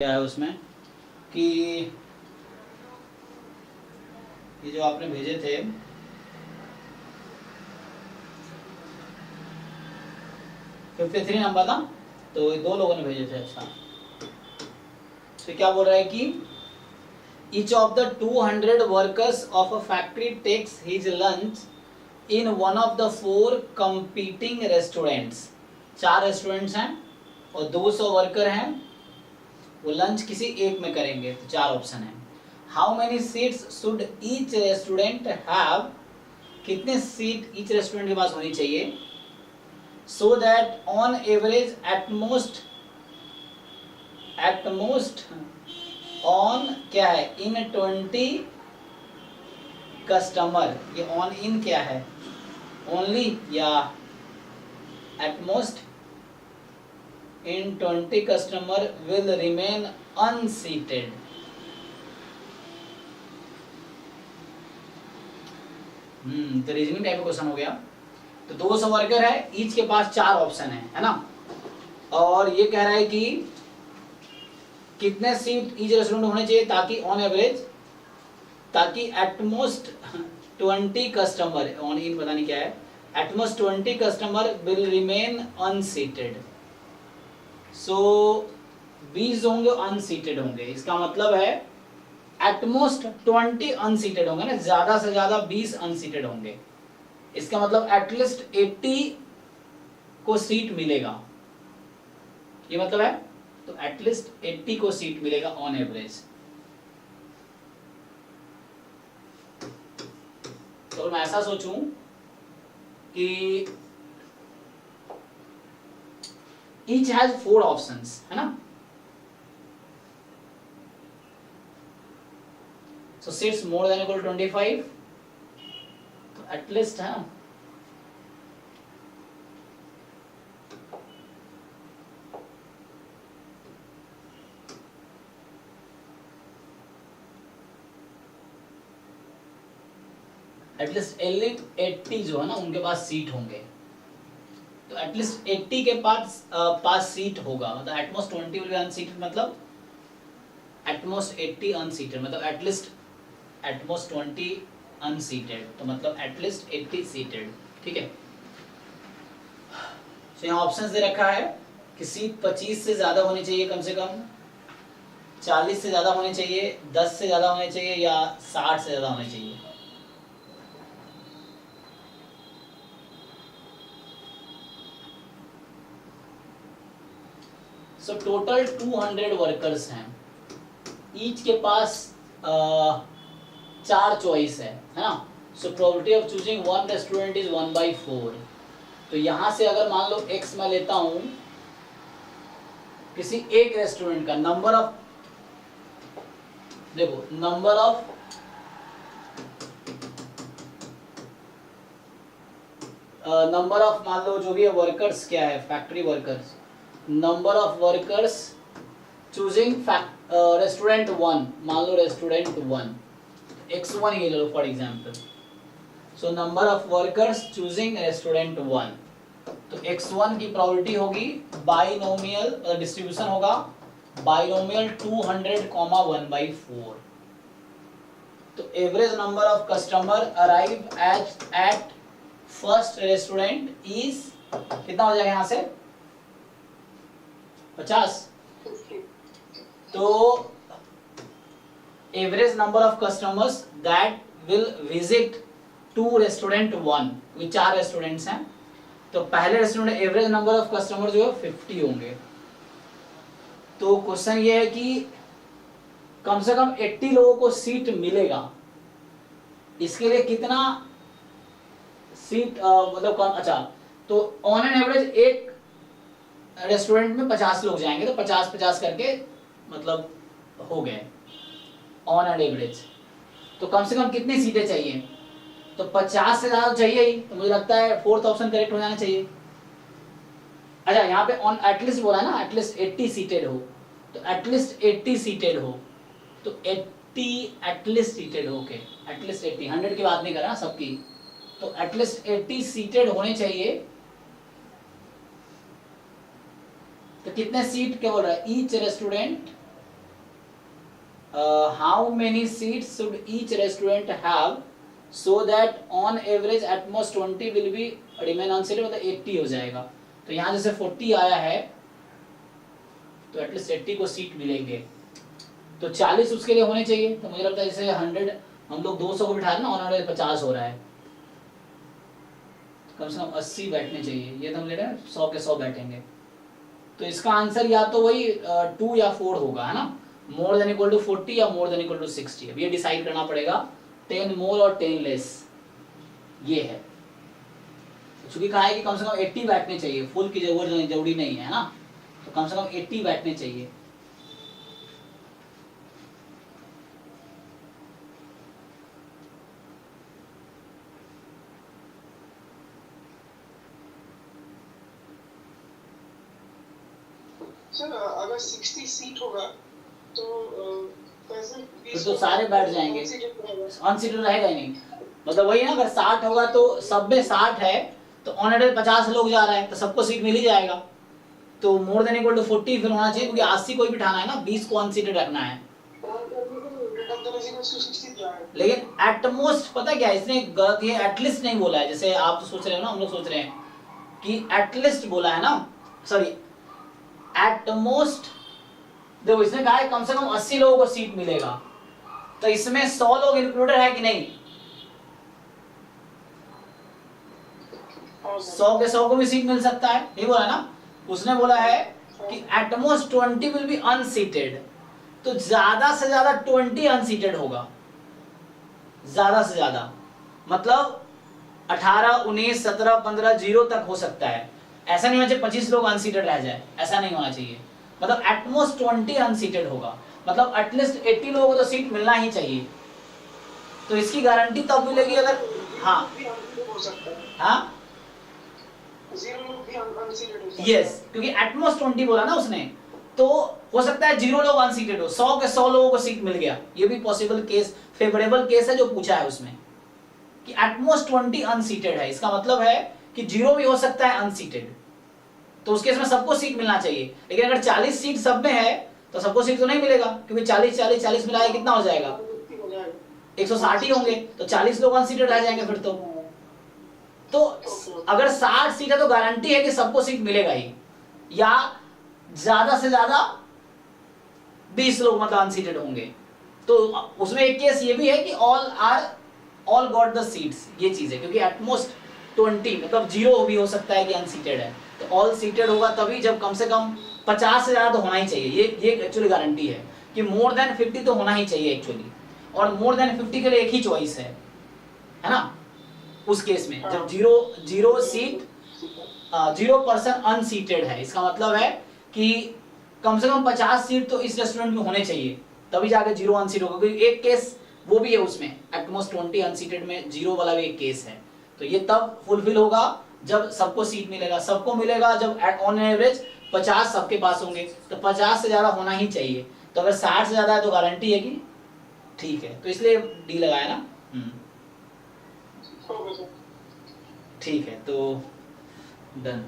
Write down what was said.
क्या है उसमें कि ये जो आपने भेजे थे 53 नंबर ना, तो ये दो लोगों ने भेजे थे। अच्छा, तो क्या बोल रहा है कि each of the 200 workers of a factory takes his lunch in one of the 4 competing restaurants। 4 restaurants हैं और 200 वर्कर हैं, वो लंच किसी एक में करेंगे। तो 4 ऑप्शन है। How many seats should each restaurant have, कितने सीट ईच रेस्टोरेंट के पास होनी चाहिए, सो that on average at most on क्या है इन 20 कस्टमर। ये ऑन इन क्या है, ओनली या at most in 20 customer will remain unseated। तो रीजनिंग टाइप का क्वेश्चन हो गया। तो 200 वर्कर है, ईच के पास 4 ऑप्शन है ना, और ये कह रहा है कि कितने सीट ईच रेस्टोरेंट होने चाहिए ताकि ऑन एवरेज, ताकि एटमोस्ट 20 कस्टमर, ऑन इन पता नहीं क्या है, एटमोस्ट 20 कस्टमर विल रिमेन अनसीटेड। सो 20 होंगे अनसीटेड होंगे, इसका मतलब है एटमोस्ट 20 अनसीटेड होंगे ना, ज्यादा से ज्यादा 20 अनसीटेड होंगे। इसका मतलब एटलीस्ट 80 को सीट मिलेगा, ये मतलब है। तो एटलीस्ट 80 को सीट मिलेगा ऑन एवरेज। तो मैं ऐसा सोचूं कि each has 4 options, है ना। So seats more than equal to 25, तो at least है ना, एटलीस्ट 80 जो है ना उनके पास सीट होंगे। तो एटलीस्ट 80 के पास सीट होगा, मतलब एटमोस्ट 20 विल बी अनसीटेड, मतलब एटमोस्ट 80 अनसीटेड, मतलब एटमोस्ट 20 अनसीटेड, तो मतलब एटलीस्ट 80 सीटेड। ठीक है। तो यहाँ ऑप्शंस दे रखा है कि सीट 25 से ज्यादा होनी चाहिए, कम से कम 40 से ज्यादा होनी चाहिए, 10 से ज्यादा होनी चाहिए, या 60 से ज्यादा होनी चाहिए। सो टोटल 200 वर्कर्स हैं, ईच के पास 4 चॉइस है ना। So probability of choosing one restaurant is 1/4। तो यहां से अगर मान लो x मैं लेता हूं किसी एक रेस्टोरेंट का नंबर ऑफ, देखो नंबर ऑफ मान लो जो भी है वर्कर्स क्या है, factory workers, number of workers choosing restaurant 1, मान लो रेस्टोरेंट 1 x1 ये लो for example. So number of workers choosing restaurant 1, तो x1 की प्रोबेबिलिटी होगी बाइनोमियल, डिस्ट्रीब्यूशन होगा बाइनोमियल 200,1/4। तो average number of customer arrive at first restaurant is कितना हो जाएगा यहाँ से 50। तो average number of customers that will visit to restaurant 1, ये 4 रेस्टोरेंट्स हैं, तो पहले restaurant average number of customer जो है 50 होंगे। तो क्वेश्चन ये है कि कम से कम 80 लोगों को सीट मिलेगा, इसके लिए कितना सीट मतलब कम। अच्छा, तो ऑन एन एवरेज एक रेस्टोरेंट में 50 लोग जाएंगे, तो 50-50 करके मतलब हो गए ऑन एन एवरेज। तो कम से कम कितनी सीटें चाहिए, तो 50 से ज्यादा चाहिए ही, तो मुझे लगता है 4th ऑप्शन करेक्ट हो जाना चाहिए। अच्छा, यहाँ पे ऑन एटलीस्ट बोला है ना, एटलीस्ट 80 सीटेड हो, तो एटलीस्ट 80 सीटेड हो, तो 80 एटलीस्ट सीटेड हो, ओके एटलीस्ट 80, 100 की बात नहीं कर रहा सबकी, तो एटलीस्ट 80 सीटेड होने चाहिए। तो कितने सीट क्या बोल रहा है, each restaurant how many seats should each restaurant have so that on average at most 20 will be remain unseated, मतलब 80 हो जाएगा। तो यहाँ जैसे 40 आया है तो एटलीस्ट 80 को सीट मिलेंगे, तो 40 उसके लिए होने चाहिए। तो मुझे लगता है जैसे 100 हम लोग 200 को बिठा रहे हैं ना, ऑन एवरेज 50 हो रहा है, कम से कम 80 बैठने चाहिए। ये तो हम ले रहे हैं 100 के 100 बैठेंगे, तो इसका आंसर या तो वही 2 या 4 होगा, है ना, मोर देन इक्वल टू 40 या मोर देन इक्वल टू 60। अब ये डिसाइड करना पड़ेगा 10 मोर और 10 लेस, ये है। चूंकि कहा है कि कम से कम 80 बैठने चाहिए, फुल की जरूरी नहीं है ना, तो कम से कम 80 बैठने चाहिए। सर अगर 60 सीट होगा तो फिर तो सारे बैठ जाएंगे, अनसीटेड रहेगा ही नहीं। मतलब वही ना, अगर 60 होगा तो सब में 60 है तो ऑन एवरेज 50 लोग जा रहे हैं तो सबको सीट मिल ही जाएगा। तो मोर देन इक्वल टू 40 फिर होना चाहिए, क्योंकि 80 कोई बिठाना है ना, 20 को अनसीटेड रखना है। लेकिन एट मोस्ट पता क्या है, इसने गलत ये एटलीस्ट नहीं बोला है, जैसे आप सोच रहे हो ना, हम लोग सोच रहे हैं कि एटलीस्ट बोला है ना, सॉरी एट मोस्ट। देखो इसने कहा है कम से कम 80 लोगों को सीट मिलेगा, तो इसमें 100 लोग इंक्लूडेड है कि नहीं? 100 के 100 को भी सीट मिल सकता है, नहीं बोला ना। उसने बोला है कि एट मोस्ट 20 विल बी अनसीटेड, तो ज्यादा से ज्यादा 20 अनसीटेड होगा, ज्यादा से ज्यादा मतलब 18, 19, 17, 15 जीरो तक हो सकता है। ऐसा नहीं होना चाहिए 25 लोग अनसीटेड रह जाए, ऐसा नहीं होना चाहिए। मतलब एटमोस्ट 20 अनसीटेड होगा, मतलब एटलीस्ट 80 लोगों को तो सीट मिलना ही चाहिए। तो इसकी गारंटी तब मिलेगी अगर हाँ यस, क्योंकि एटमोस्ट 20 बोला ना उसने, तो हो सकता है 0 लोग अनसीटेड हो, 100 के 100 लोगों को सीट मिल गया, ये भी पॉसिबल केस, फेवरेबल केस है जो पूछा है उसमें कि एटमोस्ट 20 अनसीटेड है। इसका मतलब है कि 0 भी हो सकता है अनसीटेड, तो उस केस में सबको सीट मिलना चाहिए। लेकिन अगर 40 सीट सब में है तो सबको सीट तो नहीं मिलेगा, क्योंकि 40 40 40 मिलाया कितना हो जाएगा, 160 ही होंगे, तो 40 लोग अनसीटेड रह जाएंगे फिर तो अगर 60 सीट है तो गारंटी है कि सबको सीट मिलेगा ही, या ज्यादा से ज्यादा 20 लोग मतलब अनसीटेड होंगे। तो उसमें एक केस ये भी है कि ऑल गॉट द सीट्स, ये चीज है, क्योंकि एटमोस्ट 20 मतलब 0 भी हो सकता है कि अनसीटेड है, तो ऑल सीटेड होगा तभी जब कम से कम 50 से ज्यादा तो होना ही चाहिए। ये एक्चुअली गारंटी है कि मोर देन 50 तो होना ही चाहिए एक्चुअली, और मोर देन 50 के लिए एक ही चॉइस है ना उस केस में, जब 0 सीट 0% अनसीटेड है। इसका मतलब है कि कम से कम 50 सीट तो इस रेस्टोरेंट में होने चाहिए, तभी जाके 0 अनसीट होगा। क्योंकि एक केस वो भी है उसमें, एटमोस्ट 20 अनसीटेड में 0 वाला भी एक केस है, तो ये तब फुलफिल होगा जब सबको सीट मिलेगा। सबको मिलेगा जब ऑन एवरेज 50 सबके पास होंगे, तो 50 से ज्यादा होना ही चाहिए। तो अगर 60 से ज्यादा है तो गारंटी है कि ठीक है, तो इसलिए डी लगाया ना। ठीक है, तो डन।